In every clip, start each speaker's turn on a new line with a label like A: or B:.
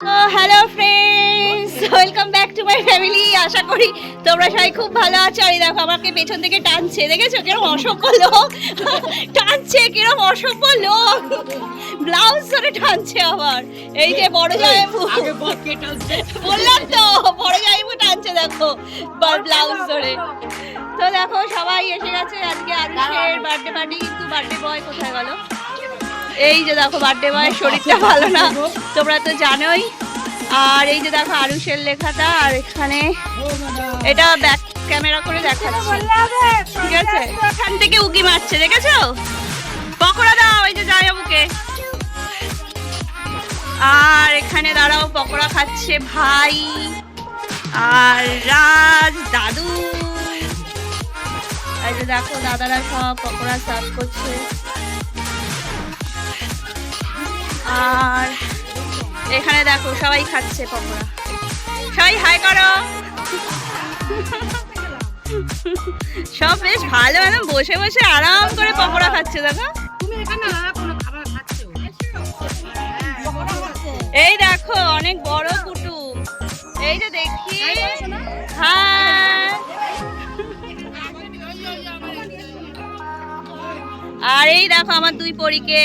A: Hello friends, welcome back to my family. আশা করি তোমরা সবাই খুব ভালো আছো। আর দেখো আমাকে পেছন থেকে টানছে, দেখেছো কিরকম অসভ্য লোক টানছে, কিরকম অসভ্য লোক ব্লাউজ ধরে টানছে আবার। এই যে বড় জামাইবু, বললাম তো বড় জামাইবু টানছে, দেখো ব্লাউজ ধরে। তো দেখো সবাই এসে গেছে আজকে আরুষের বার্থডে পার্টি। কিন্তু বার্থডে বয় কোথায় গেল? এই যে দেখো বার্থডে বয়ের শরীরটা ভালো না, তোমরা তো জানোই। আর এই যে দেখো আরুষের লেখাটা, আর এখানে এটা ব্যাক ক্যামেরা করে দেখাচ্ছে, ঠিক আছে? এখান থেকে উকি মারছে, দেখেছো? পকোড়া দাও, এই যে জামাইবাবুকে। আর এখানে দাঁড়াও, পকোড়া খাচ্ছে ভাই আর রাজ দাদু। এই যে দেখো দাদারা সব পকোড়া সার্ভ করছে। আর এখানে দেখো সবাই খাচ্ছে পকোড়া। সবাই হাই করো। সব বেশ ভালো, একদম বসে বসে আরাম করে পকোড়া খাচ্ছে। দেখো এই দেখো অনেক বড় কুটুম, এই যে দেখি। হ্যাঁ, আর এই দেখো আমার দুই পরীকে।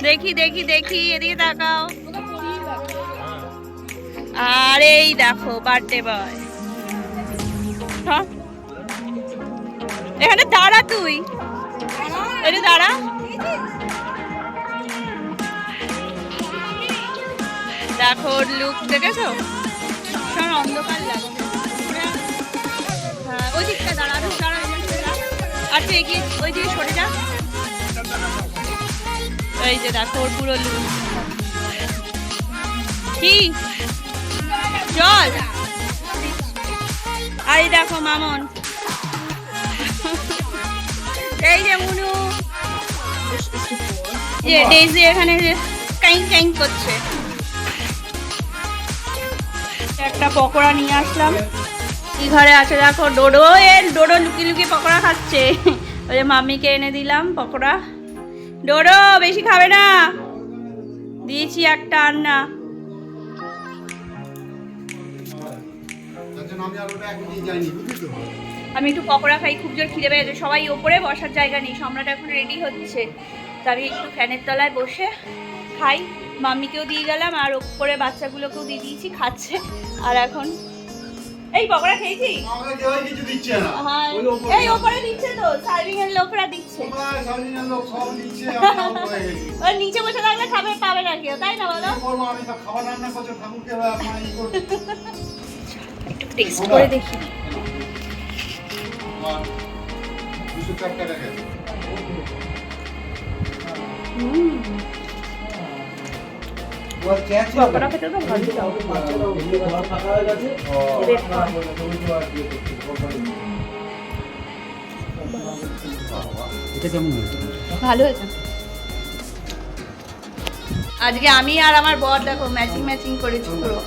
A: দেখি দেখি দেখি, এদিকে তাকাও। আর এই দেখো বার্থডে বয়। এখানে দাঁড়া, তুই এটা দাঁড়া। দেখো লুক দেখেছো, সব অন্ধকার লাগছে। হ্যাঁ, ওই দিকটা দাঁড়া, দাঁড়া। আচ্ছা এগিয়ে ওই দিকে সরে যা। এই যে দেখো ওর পুরো লুক। কি চল। এই দেখো মামন, এই যে মুনু, ডেইজি এখানে কাইং কাইং করছে। একটা পকোড়া নিয়ে আসলাম। কি ঘরে আছে দেখো ডোডো, ডোডো লুকিয়ে লুকিয়ে পকোড়া খাচ্ছে। ওই যে মাম্মিকে এনে দিলাম পকোড়া। ডোডো বেশি খাবে না, দিয়েছি একটা আর না। আমি একটু পকোড়া খাই, খুব জোর খিদে পেয়েছে। সবাই ওপরে বসার জায়গা নেই, সম্রাট এখন রেডি হচ্ছে। তা আমি একটু ফ্যানের তলায় বসে খাই। মাম্মিকেও দিয়ে গেলাম, আর ওপরে বাচ্চাগুলোকেও দিয়ে দিয়েছি, খাচ্ছে। আর এখন এই পকোড়া খেয়েছি। হ্যাঁ, এই ওপরে দিচ্ছে তো, সার্ভিং এর লোকরা দিচ্ছে। ওই নিচে বসে থাকলে খাবে, পাবে না কেউ, তাই না বলো? একটু টেস্ট করে দেখি। পকোড়া খেতে তো ভালোই লাগে। ভালো হয়েছে। আজকে আমি আর আমার বর দেখো ম্যাচিং ম্যাচিং করেছি পুরো।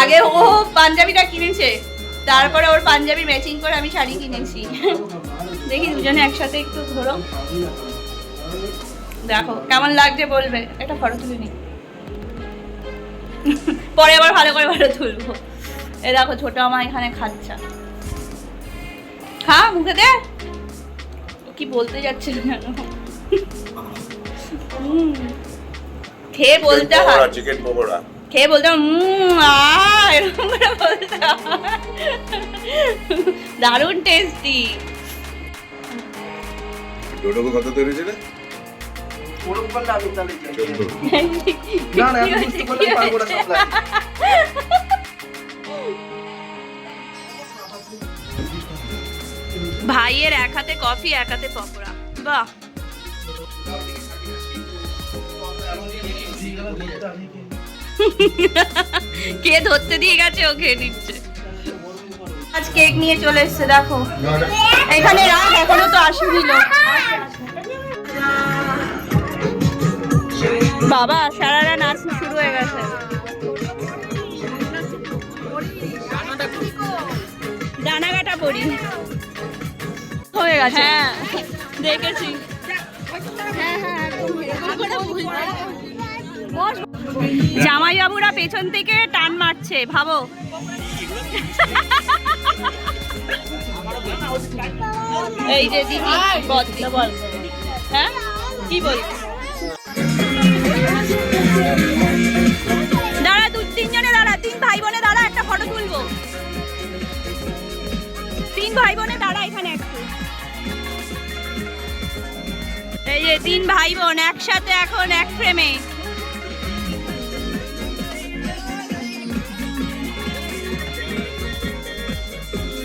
A: আগে ও পাঞ্জাবিটা কিনেছে, তারপরে ওর পাঞ্জাবি ম্যাচিং করে আমি শাড়ি কিনেছি। দেখি দুজনে একসাথে একটু ধরো, দেখো কেমন লাগছে বলবে। একটা ফটো তুলে নি, পরে আবার ভালো করে ফটো তুলবো। এ দেখো ছোট আমা এখানে খাচ্ছা। খা, মুখে দে। কি বলতে যাচ্ছিল জানো, খেয়ে বলতে হয়, চিকেন পকোড়া খেয়ে বলতে এরকম করে বলতে হয়। দারুণ টেস্টি।
B: ডোডোকে কত তৈরি ছিল?
A: ভাইয়ের এক হাতে কফি, এক হাতে পকোড়া। বাহ, কে ধরতে দিয়ে গেছে, ও খেয়ে নিচ্ছে। আজ কেক নিয়ে চলে এসছে, দেখো এখানে রাখ, এখনো তো আসেনি লোক। বাবা সারারা নাচ শুরু হয়ে গেছে। ডানাগাটা পরি হয়ে গেছে। হ্যাঁ দেখেছি। হ্যাঁ হ্যাঁ জামাইবাবুরা পেছন থেকে টান মারছে, ভাবো। এই যে দিদি বল, হ্যাঁ কি বল? দাঁড়া, তিনজনে দাঁড়া, 3 ভাই বোনে দাঁড়া, একটা ফটো তুলবো। 3 ভাই বোনে দাঁড়া এখানে একটু। এই যে 3 ভাই বোন একসাথে এখন এক ফ্রেমে।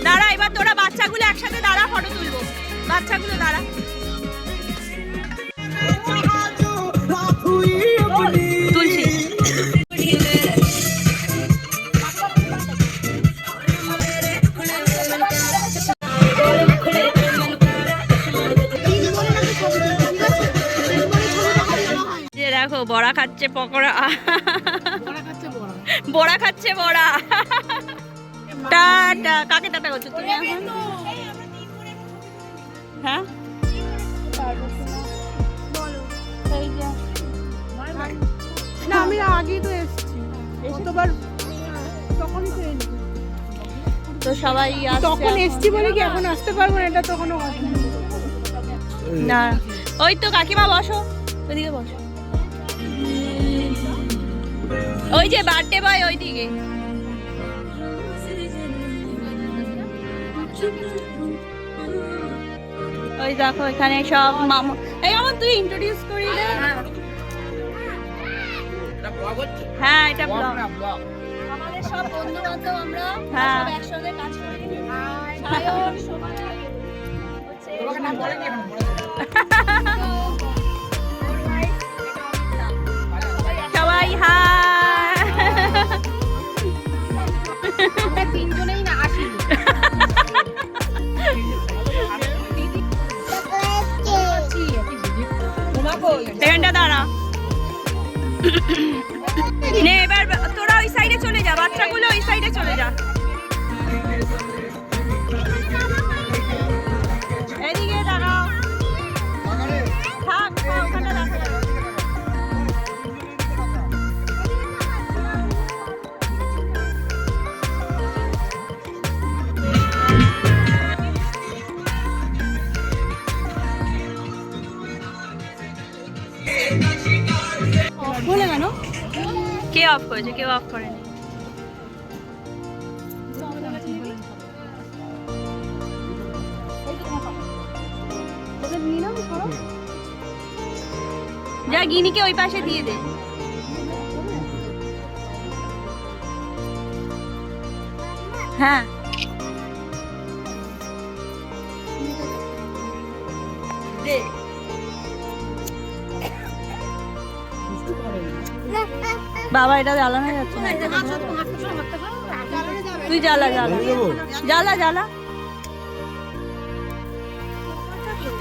A: দাঁড়া, এবার তোরা বাচ্চাগুলো একসাথে দাঁড়া, ফটো তুলবো। বাচ্চাগুলো দাঁড়া। তুলছি। যে দেখো বড়া খাচ্ছে, পকোড়া বড়া খাচ্ছে, বড়া। টাটা। কাকে টাটা করছো তুমি এখন? হ্যাঁ
C: না, আমি আগেই তো এসেছি, কতবার তখনই তো এসেছি।
A: তো সবাই
C: তখন এসেছি বলে কি এখন আসতে পারবো না, এটা তখনও কথা
A: না। ওই তো কাকিমা বসো, ওইদিকে বসো। ওই যে বার্থডে বয় ওইদিকে। ওই দেখো এখানে সব মামা। এই মামা তুই ইন্ট্রোডিউস করি দে। হ্যাঁ এটা ব্লগ। আমাদের সব বন্ধু বান্ধব আমরা সব একসাথে কাজ করি। সায়ন, শোভা, সবাই হাই।
C: আমরা তিনজনেই না আসি।
A: এখানটা দাঁড়া। নে এবার তোরা ওই সাইডে চলে যা, বাচ্চাগুলো ওই সাইডে চলে যা। এদিকে দাঁড়াও। থাক, ওখানটা দেখা যাবে।
C: বলে কেন?
A: কে অফ করেছে? কেউ অফ করেনি। যা গিনিকে ওই পাশে দিয়ে দে। হ্যাঁ দে। বাবা এটা জ্বালানো যাচ্ছে না, তুই জ্বালা জ্বালা জ্বালা জ্বালা।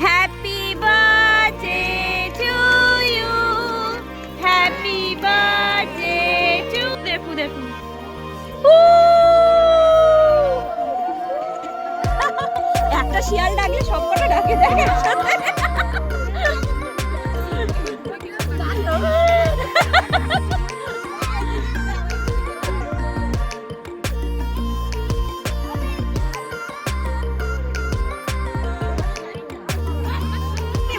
A: Happy birthday to you, happy birthday to. দেখু দেখু একটা শিয়াল ডাকলে সব কটা ডাকে দেখে একসাথে।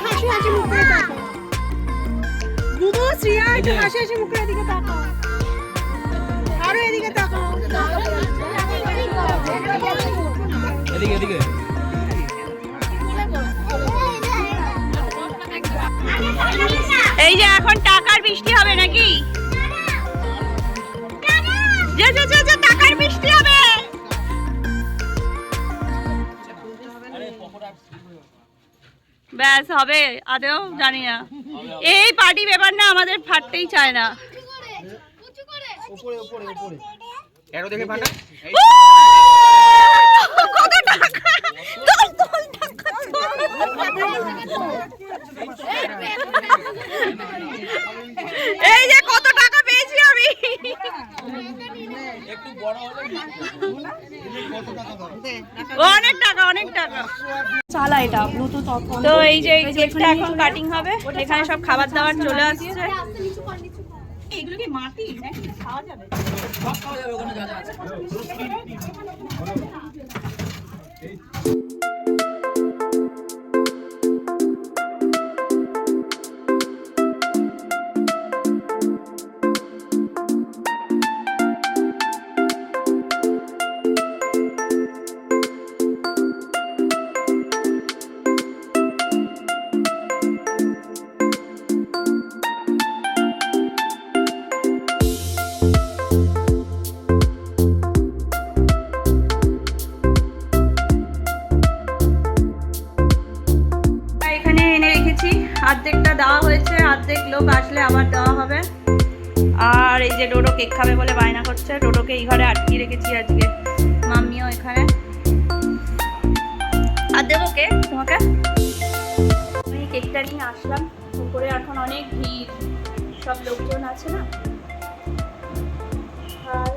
C: হাসি হাসি মুখে তাকাও বুবু, শ্রিয়া একটু হাসি হাসি মুখের দিকে তাকাও, আরো এদিকে তাকাও।
D: এদিকে এদিকে।
A: এই যে এখন টাকার বৃষ্টি হবে নাকি? যা যা যা যা, টাকার বৃষ্টি হবে। ব্যাস হবে, আদেও জানি না। এই পার্টি ব্যাপার না, আমাদের ফাটতেই চায় না।
D: উপরে উপরে উপরে এরো দেখে ফাটা।
A: কত টাকা! দল দল টাকা। এই যে কত টাকা পেয়েছি আমি।
D: একটু বড় হলে
A: অনেক টাকা, অনেক টাকা।
C: চালা এটা ব্লুটুথ অফ।
A: তো এই যে কেকটা এখন কাটিং হবে, এখানে সব খাবার দাবার চলে আসছে। এগুলো কি মাটি নাকি খাওয়া যাবে?
E: সব খাওয়া যাবে ওখানে যা যা আছে।
A: এখানে এনে রেখেছি, অর্ধেকটা দেওয়া হয়েছে, অর্ধেক লোক আসলে আবার দেওয়া হবে। আর এই যে ডোডো কেক খাবে বলে বায়না করছে, ডোডোকে এই ঘরে আটকিয়ে রেখেছি আজকে, মাম্মিও এখানে। আর দেবো কেক তোমাকে? আমি কেকটা নিয়ে আসলাম উপরে, এখন অনেক ভিড়, সব লোকজন আছে না, আর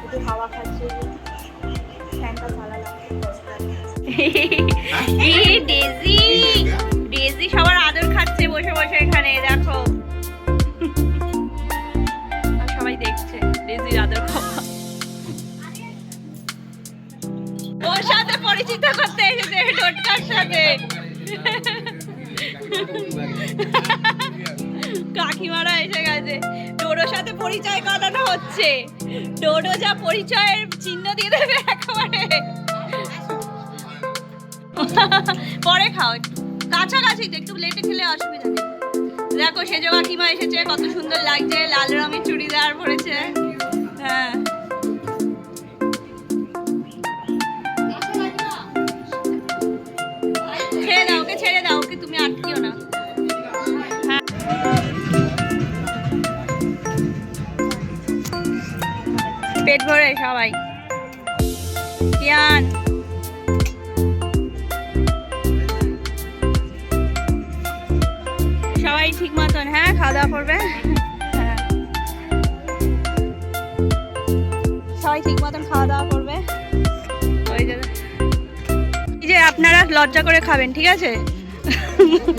A: একটু হাওয়া খাচ্ছে, ফ্যানটা চালালাম। ডেজি ডেজি সবার আদর খাচ্ছে বসে বসে এখানে, দেখো আর সবাই দেখছে ডেজির আদর খাওয়া। ওর সাথে পরিচিত করতে এসেছে টোটকার সাথে। কাকিমারা এসে গেছে, ডোডোর সাথে পরিচয় করানো হচ্ছে। ডোডো যা পরিচয়ের চিহ্ন দিয়ে দেবে একেবারে। পরে খাও, একটু কাছাকাছি একটু লেটে খেলে অসুবিধা নেই। দেখো সেজো কাকিমা এসেছে, কত সুন্দর লাগছে, লাল রঙের চুড়িদার পরেছে। হ্যাঁ ছেড়ে দাও ওকে, ছেড়ে দাও ওকে, তুমি আটকিও না। হ্যাঁ পেট ভরে সবাই। কিয়ান সবাই ঠিক মতন হ্যাঁ খাওয়া দাওয়া করবে। হ্যাঁ সবাই ঠিক মতন খাওয়া দাওয়া করবে। ওই যে আপনারা লজ্জা করে খাবেন, ঠিক আছে?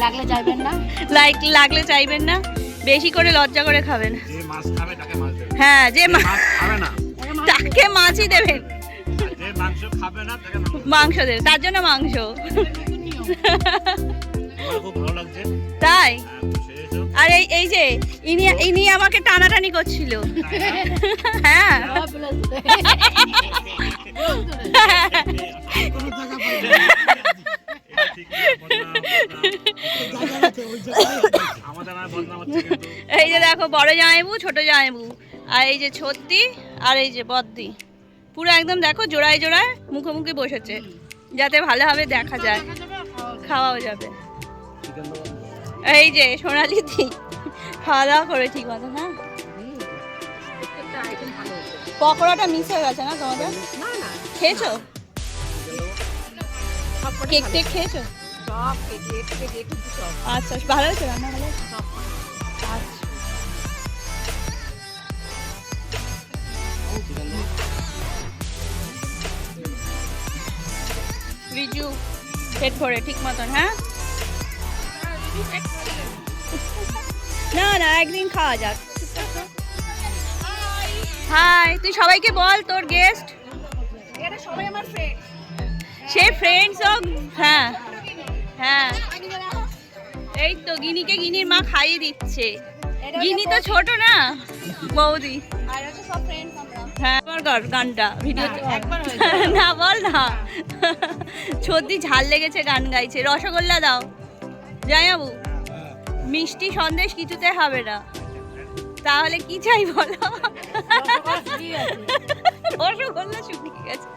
C: লাগলে যাবেন না,
A: লাগলে চাইবেন না, বেশি করে লজ্জা করে খাবেন।
B: যে মাছ খাবে তাকে মাছ দেবে।
A: হ্যাঁ যে
B: মাছ খাবে না
A: তাকে মাছই দেবেন,
B: যে মাংস খাবে না তাকে
A: মাংস দেবেন, তার জন্য মাংস।
B: আমার খুব ভালো লাগছে।
A: তাই?
B: সেজেছো?
A: আর এই যে ইনি আমাকে টানাটানি করছিল। হ্যাঁ
B: কোনো টাকা পাইবে না। এটা ঠিক না, আমাদের আর বদনাম হচ্ছে কিন্তু।
A: এই যে দেখো বড় জামাইবু, ছোট জামাইবু, আর এই যে ছত্তি, আর এই যে বদ্দি, পুরো একদম দেখো জোড়ায় জোড়ায় মুখোমুখি বসেছে, যাতে ভালোভাবে দেখা যায়, খাওয়াও যাবে। এই যে সোনালি দি খাওয়া দাওয়া করে ঠিক মতো। হ্যাঁ পকোড়াটা মিস হয়ে গেছে না তোমাদের? খেয়েছো? কেক টেক খেয়েছো? আচ্ছা ভালো হয়েছে রান্না? ভালো হয়েছে? আচ্ছা রিজু পেট ভরে ঠিক মতন। হ্যাঁ না না একদিন খাওয়া যাক। হাই তুই সবাইকে বল তোর গেস্ট।
C: এটা সবাই আমার ফ্রেন্ড।
A: সে ফ্রেন্ডস হোক। হ্যাঁ হ্যাঁ এই তো গিনিকে গিনির মা খাইয়ে দিচ্ছে। গিনি তো ছোট না বৌদি।
C: আর এটা সব ফ্রেন্ডস আমরা।
A: হ্যাঁ আমার গানটা ভিডিও
C: একবার
A: না বল না। সত্যি ঝাল লেগেছে গান গাইছে। রসগোল্লা দাও জামাইবাবু, মিষ্টি সন্দেশ কিছুতে হবে না। তাহলে কি চাই বলো? রসগোল্লা শুকিয়ে গেছে।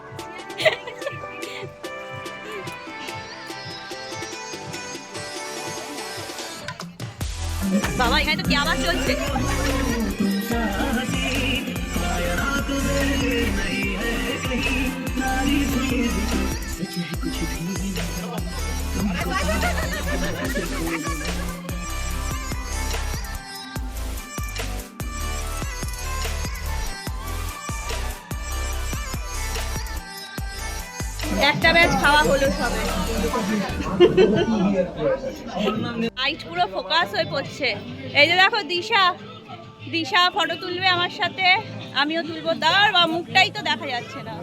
A: বাবা এখানে তো কি আবার চলছে। একটা ব্যাচ খাওয়া হলো সবে। লাইট পুরো ফোকাস হয়ে পড়ছে। এই যে দেখো দিশা দিশা ফটো তুলবে আমার সাথে, আমিও তুলবো। দাঁড় বা মুখটাই তো দেখা যাচ্ছে না।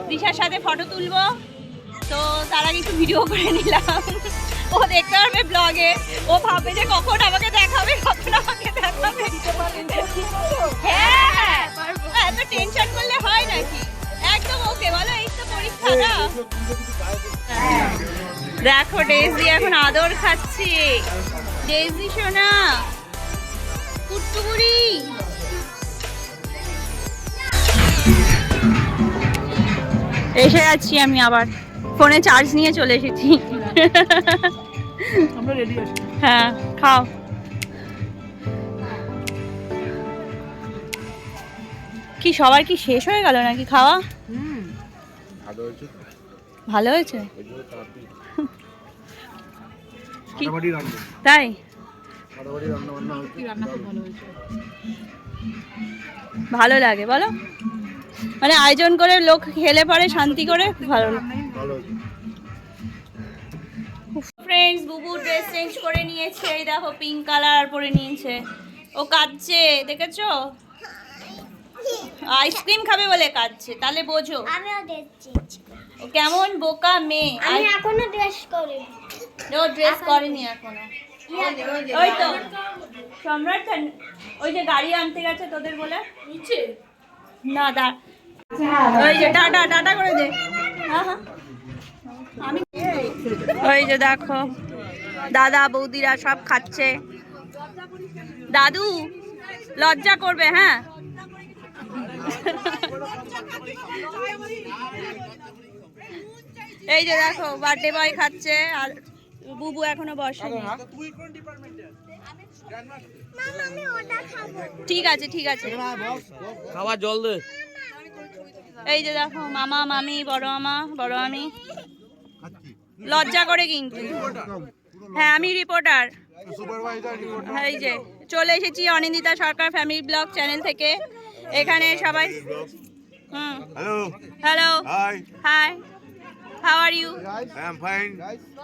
A: দিশার সাথে ফটো তুলবো, তো তার আগে একটু ভিডিও করে নিলাম। ও দেখতে পারবে ব্লগে, ও ভাবে যে কখন আমাকে দেখাবে, কখন আমাকে দেখাবে। হ্যাঁ হ্যাঁ, এত টেনশন করলে হয় নাকি? একদম ওকে বলো, এই তো পরীক্ষা না। দেখো ডেইজি এখন আদর খাচ্ছে। ডেইজি সোনা, কুট্টুগুড়ি। এসে যাচ্ছি আমি, আবার ফোনে চার্জ নিয়ে চলে এসেছি।
E: আমরা রেডি আছি।
A: হ্যাঁ খাও। কি সবার কি শেষ হয়ে গেল নাকি খাওয়া? ভালো হয়েছে কি? তাই ভালো লাগে বলো, মানে আয়োজন করে লোক খেলে পরে শান্তি করে, ভালো লাগে। ফ্রেন্ডস, বুবু ড্রেস চেঞ্জ করে নিয়েছে, এই দেখো পিঙ্ক কালার পরে নিয়েছে। ও কাঁদছে, দেখেছো? আইসক্রিম খাবে বলে কাঁদছে, তাহলে বোঝো।
D: আমিও দেখছি।
A: ও কেমন বোকা মেয়ে।
D: আমি এখনো ড্রেস করি।
A: ও ড্রেস করেনি এখনো। ওই তো সম্রাট, ওই যে গাড়ি আনতে গেছে তোদের বলে নিচে না, ওই যে টাটা টাটা করে দে। হ্যাঁ হ্যাঁ, আমি ওই যে দেখো দাদা বৌদিরা সব খাচ্ছে। দাদু লজ্জা করবে, হ্যাঁ। এই যে দেখো বার্থডে বয় খাচ্ছে, আর বুবু এখনো বসেনি। ঠিক আছে ঠিক আছে,
E: খাবার জল দে।
A: এই যে দেখো মামা মামি, বড় মামা বড় মামি। লজ্জা করে কিন্তু। হ্যাঁ আমি রিপোর্টার। এই যে চলে এসেছি Anindita Sarkar family blog channel থেকে। এখানে সবাই
F: Hello.
A: Hello
F: Hi.
A: Hi, how are you?
F: I am fine.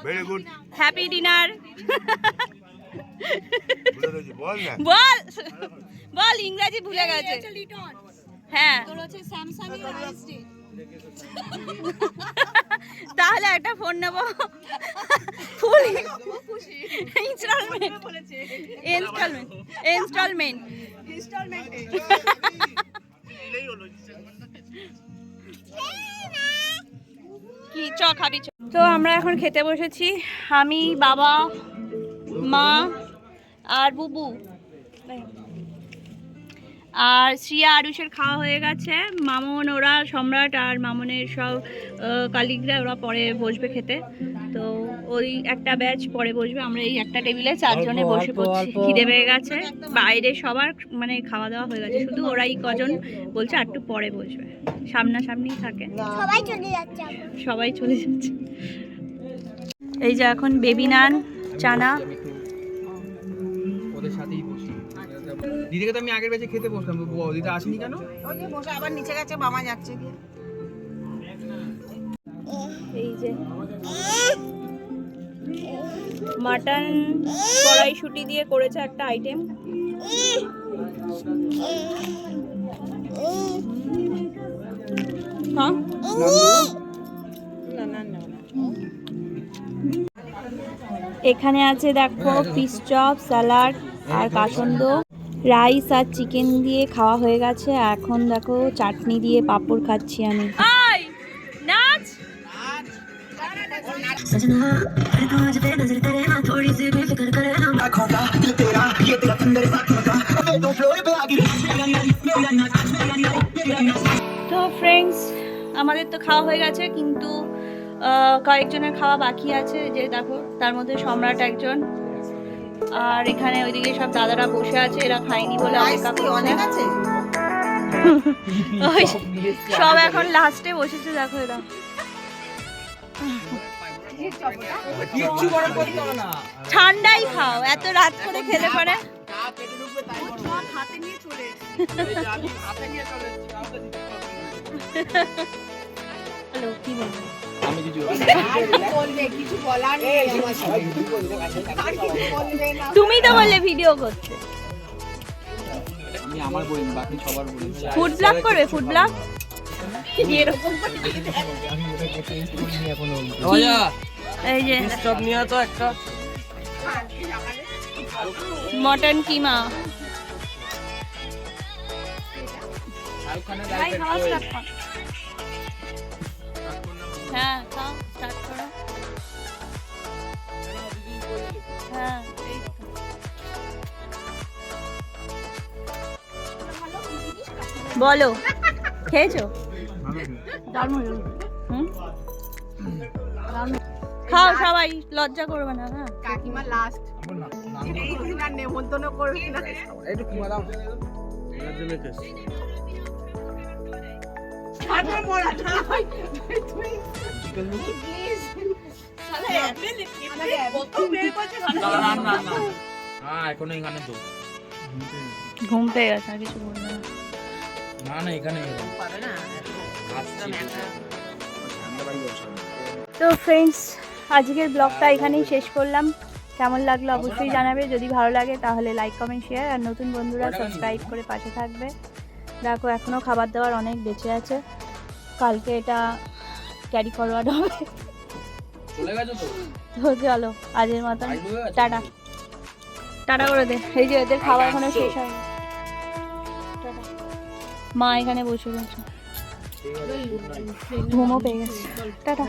F: Very good.
A: Happy dinner.
F: বল না।
A: বল বল, ইংরেজি ভুলে গেছে। হ্যাঁ তাহলে একটা ফোন নেবো, ফুল ইনস্টলমেন্ট ইনস্টলমেন্ট ইনস্টলমেন্ট। কি চ খাবি চ। তো আমরা এখন খেতে বসেছি, আমি বাবা মা আর বুবু, আর শ্রিয়া আরুষের খাওয়া হয়ে গেছে। মামন ওরা, সম্রাট আর মামনের সব কালিগরা ওরা পরে বসবে খেতে। তো ওই একটা ব্যাচ পরে বসবে, আমরা এই একটা টেবিলে চারজনে বসে পড়ছি। খিদে পেয়ে গেছে, বাইরে সবার মানে খাওয়া দাওয়া হয়ে গেছে, শুধু ওরাই কজন বলছে একটু পরে বসবে, সামনাসামনি থাকে।
D: সবাই চলে যাচ্ছে এখন।
A: সবাই চলে যাচ্ছে। এই যে এখন বেবি নান চানা।
E: ওদের সাথেই বসি। দিদিকে তো আমি আগের ব্যাচে খেতে বসলাম, দিদা আসেনি কেন?
C: ওই যে বসে আবার নিচে গেছে, মামা যাচ্ছে গিয়ে।
A: এই যে মাটন কড়াইশুঁটি দিয়ে করেছে একটা আইটেম। হ্যাঁ এখানে আছে দেখো ফিশ চপ, স্যালাড আর কাসন্দ, রাইস আর চিকেন দিয়ে খাওয়া হয়ে গেছে। এখন দেখো চাটনি দিয়ে পাঁপড় খাচ্ছি আমি। নাচ তো ফ্রেন্ডস, আমাদের তো খাওয়া হয়ে গেছে, কিন্তু কয়েকজনের খাওয়া বাকি আছে। যে দেখো তার মধ্যে সম্রাট একজন, আর এখানে ওইদিকে সব দাদারা বসে আছে, এরা খায়নি বলে অপেক্ষা করছে। ওই সব এখন লাস্টে বসেছে, দেখো এরা।
E: কিচ্ছু গরম করতে হবে না।
A: ঠান্ডাই খাও, এত রাত করে খেলে পরে।
C: হাতে নিয়ে চলে
A: হ্যালো, কি বলবো?
E: আমি কিছু
C: বলবে, কিছু বলার নেই আমার সবাই।
A: তুমি তো বললে ভিডিও করতে।
E: আমার বলিনি, বাকি সবার বলি।
A: ফুড ব্লগ করবে, ফুড ব্লগ? এরকম
E: আমি ওটাকে চেঞ্জ করিনি এখনো।
A: এই যে
E: স্টপ নিয়ে তো একটা
A: মটন কিমা। ভাই খাওয়া স্টার্ট কর। হ্যাঁ খাও, স্টার্ট করো। হ্যাঁ এই তো। বলো খেয়েছো? হুম? খাও সবাই, লজ্জা করবে না। হ্যাঁ
C: কাকিমা লাস্ট আর নেমন্তন্ন করবে না।
E: একটু কিমা দাও।
B: এর জন্য টেস্ট
C: ছাতা পড়া না ভাই তুই
E: হ্যাঁ এখনো এখানে তো।
A: ঘুম পেয়ে গেছে, আর কিছু বলবে না।
E: না না এখানে
A: তো ফ্রেন্ডস, আজকের ব্লগটা এখানেই শেষ করলাম। কেমন লাগলো অবশ্যই জানাবে। যদি ভালো লাগে তাহলে লাইক কমেন্ট শেয়ার, আর নতুন বন্ধুরা সাবস্ক্রাইব করে পাশে থাকবে। দেখো এখনও খাবার দাবার অনেক বেঁচে আছে, কালকে এটা ক্যারি ফরওয়ার্ড হবে।
E: চলে গেছো তো?
A: তো চলো আজের মতন টাটা টাটা করে দে। এই যে এদের খাবার এখনো শেষ হয়নি। টাটা। মা এখানে বসে গেছে, ঘুমও পেয়ে গেছে। টাটা।